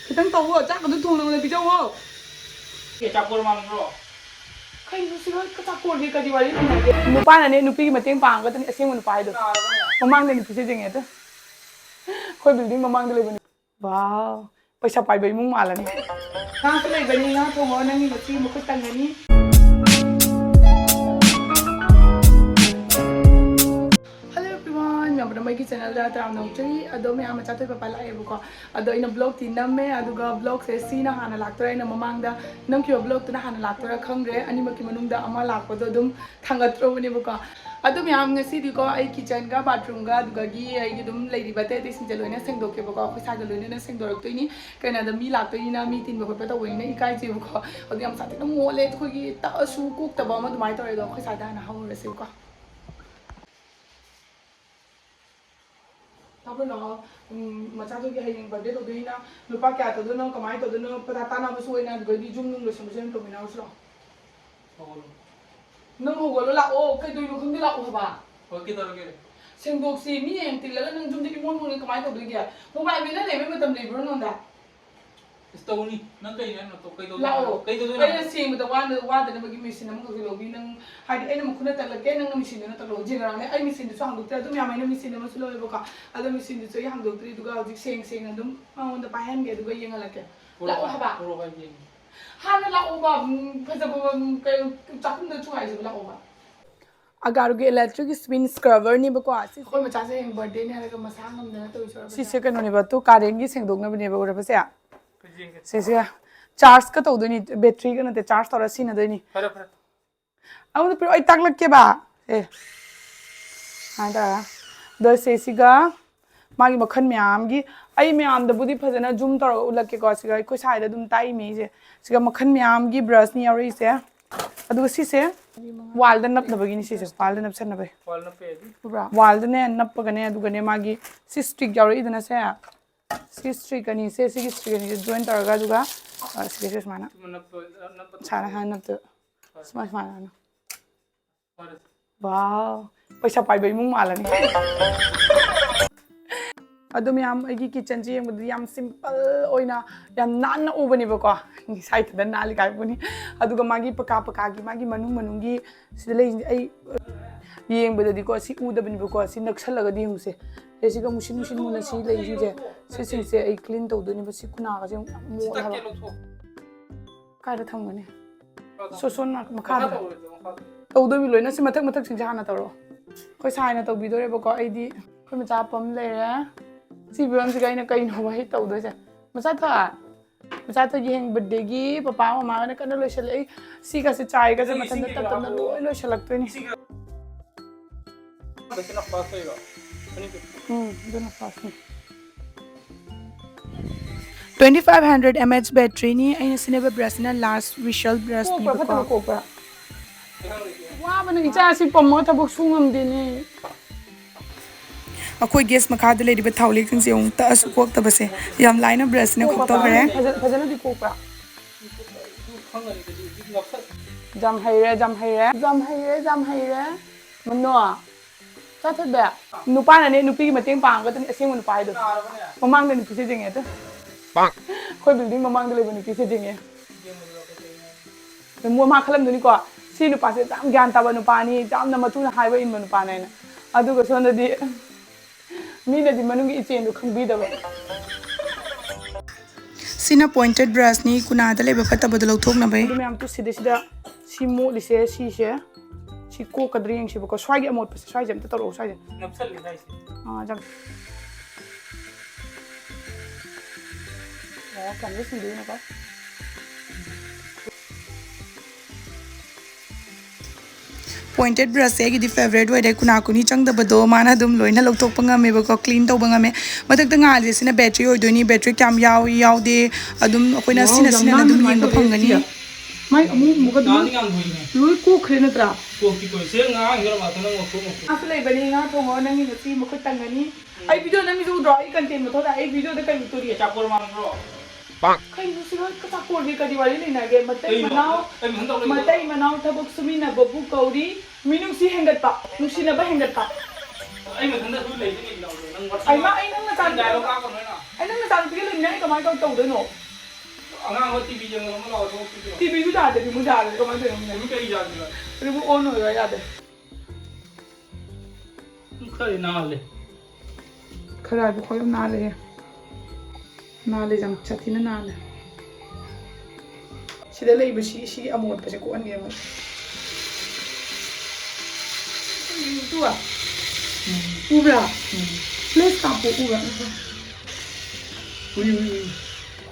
kitang tawo chak adu thong nang le bijau ho ke chapor man bro kai nu si ka chapor ge ka diwali na ge nupa na ne nupi mateng pang ka tan aseng nupa do mamang ne nupi se jeng eta khoi building mamang de le bani wow paisa pai bai mung malani nga sa le bani nga thong ho nang ni ti mo ko tang ni मैं channel नौचरी मैं चाथों पापा लाएबको blog ती नमे blog से सीना हाँ लातरे ममांग नंगी blog तुना हाँ लातरा खंग्रे अनिमकी मनुंगदा लापदो थांगत्रोबनेबको ngasidiको किचन का बाथरूम का तेतीसिंग लोना सेंदोकेबको पैसाग लोना सेंदोरक्तोइनी कनादा मी लाक्तोइना मी तीन खोप तौना इकाइजेबको अदु साथी मोले अखोगी तसु कुक्तब अदुमाय तौरेदो पैसादा हाना हौरसेबको ना मचादो की हयेंग बर्थडे तो देना लुपा क्या तो दोनो कमाई तो दोनो पता ताना बसोइना गदी जुम नुंग लोसम तो मिना उसलो नंग होगलो ला ओ कई दोइनो खंदे ला ओ बा ओ के तोरगे सेंगदोक्सी मी एंग तिलला नंग जुम दि मोन मोन कमाई तो दोइगे मोबाइल बिना लेबे मतम लेब्रो नंदा स्टोनी नंग कई न तो कई दो अरे सेंग तो वाद ने बगी मशीन हम को लोबी नंग हादि एने मखुना तलके नंग मशीन न तलो जेगरा ने आई मशीन सो हांदोक्ते अदुम यामाइना मशीन म सुलो बेबका अदु मशीन सो हांदोक्त्री दुगा हजि सेंग अदुम माउन द पाहन गे दुगा येंगलाके लाओ हबा हाना लाओ बा फजब के चाकुम द चुहाइ जब लाओ बा Agaro के इलेक्ट्रिक स्पिन स्क्रबर नि बको आसी खोय मचा से हेंग बर्थडे ने हरक मसा ngam na to isora si se kano ni ba to karen gi sengdok na bne ba ora ba se se charge ka to do ni battery ka na te charge tora si na do ni fara amu to ai tak lak ke ba e ha da do se si ga magi makhan myam gi ai myam da budi phajana zoom tora ulak ke ko si ga ko sai da dum tai me je si ga makhan myam gi brush ni auri se adu si se wall da nap na bagi ni si se wall da nap san na bai wall na pe di pura wall da ne nap ga ne adu ga ne magi si stick yauri idana se si stick ani se si stick ani join tar ga juga si se mana sana han nap to smart mana na wow paisa pai bai mung malani adu myam agi kitchen je yeng yam simple oina yam nan na ubani ba ko ni site da nali kai buni adu ga magi paka gi magi manung gi sida lei ai yeng ba di ko si u da bani ba ko si naksal ga di hung se esi ga mushin mun si lei ju je si sing se ai clean to do ni ba si kuna ga je mo ha ba kai da thang ne so na makha da to do mi loina si mathak sing ja na to ro koi sai na to bi do re ba ko ai di koi ma cha pam le re si biam si kaina kai no bai to do se macha to yeng birthday gi papa mama na kana lo shal ai si ka se chai ka se mathan ta ta lo shalak to ni Kasi na fast tayo do na fast ni 2500 mAh battery ni ai sineba brush na last visual brush ni ko wa bana icha si pammo thabok sungam de ni अखोई gas मखाद ले दिबे थावले खंग से उंग ता सुकोक तबसे याम line brush ने खोक तो बरे फजन दि Copa जम हैरे मनो चाथ बे नुपा ने नुपी मतेंग पांग का तन असेंग नुपा दो ममांग ने नुपी से जेंगे तो पांग खोई बिल्डिंग ममांग ले नुपी से जेंगे तो मो मा खलम दुनी को सी नुपा से जाम ज्ञान तब नुपा नि जाम न मचु न हाइवे इन नुपा ने अदु को सोन दि मीना दी मनुंगी इचेन दो खंबी दबे सिना पॉइंटेड ब्रश नी कुना द लेबे फता बदल थोक न बे मैं हम तो सीधे सीधा सी मो लिसे सी से सी को कदरिंग सी बको स्वाई के अमोट पे स्वाई जम त तरो स्वाई नपसल ले से हां जम ओ kan ले सी दे न का pointed brush से गी फेवरेट way कुना कुनी चंग द बदो माना दुम लोइना लौथोक पंगामे बको क्लीन तो बंगामे मथक द ngal सिना बैटरी होइदोनी बैटरी क्याम याव दे अदुम अखोइना सिना दुम येंग फंगनी माइ अमु मुग दुम लोइ को खरे नत्रा को की को से nga ngara ma to nang ko asu lei bani nga thongo nangi ngati mo khoi tangani ai video nang ju draw I content mo thoda ai video de kai story chapor man bro Bang. Kai nu siro ka ta ko ka diwali le na ge matai manau thabak sumina babu kauri minung si hengat pa nu si na ba hengat pa ai ma thanda su le ni nang ai ma ai nang na tan dialogue ka ko na Anh nói mà tao cái lần nhảy cái máy con tàu đấy nổ. Angang ko TV jang mo law so ko. TV cứ đài thì muốn đài cái máy này không Mo kay jang ni. Rồi muốn ôn rồi ra đây. Khơi na le. Khơi bu khơi na le jam chati na le. Chị đây lấy bữa chị amot cái cô anh nghe mà. Tu à? Ubra. Let's stop ubra. Ui.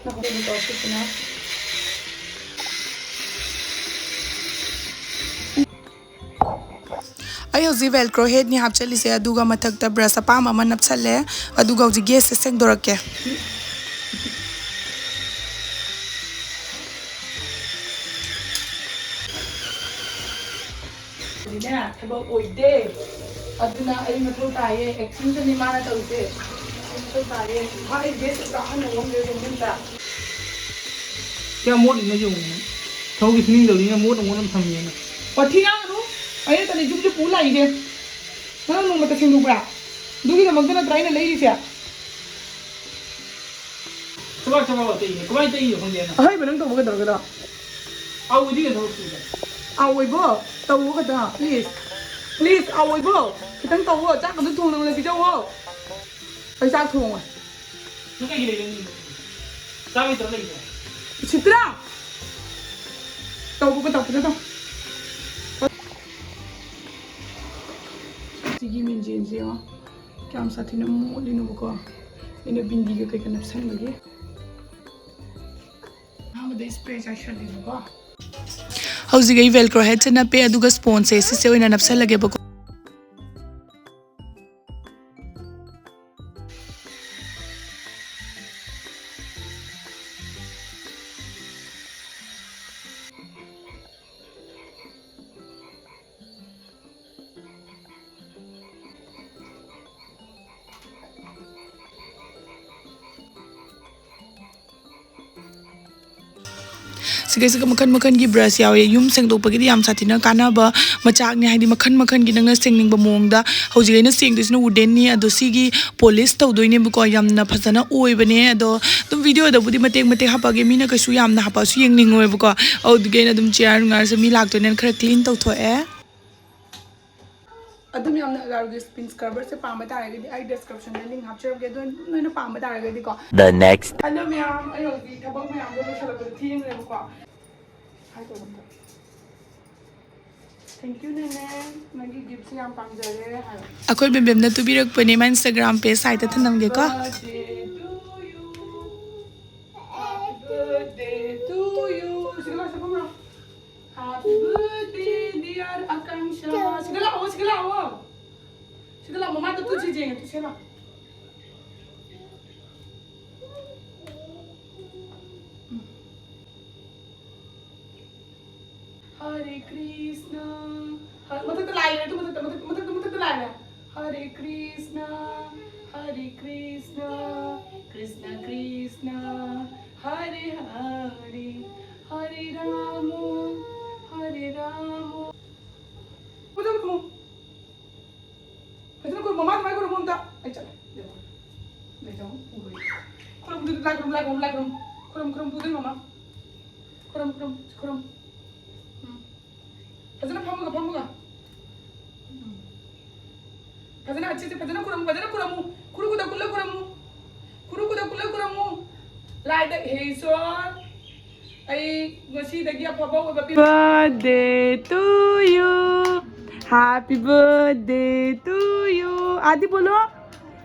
Nó không có cái nào. Ai hꯧji velcro head ni hapchali se aduga mathakta brush apam ama napchale aduga hauji gas se sengdorake dina thabo oide aduna ai mathau taye action se ni mana tause mathau taye ha ai gas ka hanu ngom de ngomta Kya mod ni jung. Thau ki sning dau ni mod mo nam tham ni na. pathia ru ai ta ni jum je pula ide na no mata sindu bra dugi na magna try na lei sia Chaba wa te ni. Ko ai te ni hong de na. ai benang to ga da Au di ga thau su da. awoi bo tàu cái đó please awoi bo cái thằng tàu chắc cái thùng này cái đâu không phải sao thùng à Ni kay gile ni. Sabi to le. Chitra tàu cái đó Sigi min jeans ya kam sa thina mo linu ko ina bindi ga kai kana san lagi ha ma dei spray ja shali ko hauji gai velcro head chana pe aduga sponsor se oina napsal lage bako Sige makan gi brush yawe yum sengdok pagi yam satina kana ba machak ni haidi makan gi nangna sengning ba mongda hauji gaina seng disna wooden ni ado sigi polish tawdoine bu ko yamna phasana oi bane ado tum video da budi matek hapage mina kasu yamna hapa su yengning oi bu ko au gaina dum chair ngar se mi lak to nen khara clean taw tho e adum yamna Agaro gi spin scrubber se pamba tare gi ai description da link hapchar ge don noina pamba tare gi ko The next hello ma'am ayo gi thabak ma'am do shala ko thing le bu ko Thank you, Nene. Magi gift se yam pamjare hai. Akoi bem na tubirak pane ma Instagram page site ta thanam ge ka. Birthday to you. Sigala sabam na. Happy birthday dear Akansha. Sigala. Sigala mama to tu chije tu chela. Hare Krishna. मतलब तो लाई है तो मतलब तो लाई है. Hare Krishna, Krishna Krishna, Hare Hare, Hare Rama. मतलब तुम. मतलब कोई मम्मा तुम्हारे को बोलता. अच्छा ले जाओ पूरे. Khurram like room. खुरम पूरे मम्मा. खुरम. Fazendo pamuga. Fazendo अच्छे से fazendo kuramu. Kurukuda kuramu. Like that. Hey so, ay ngasi dagi apa? Happy birthday to you. Happy birthday to you. Adi bolo.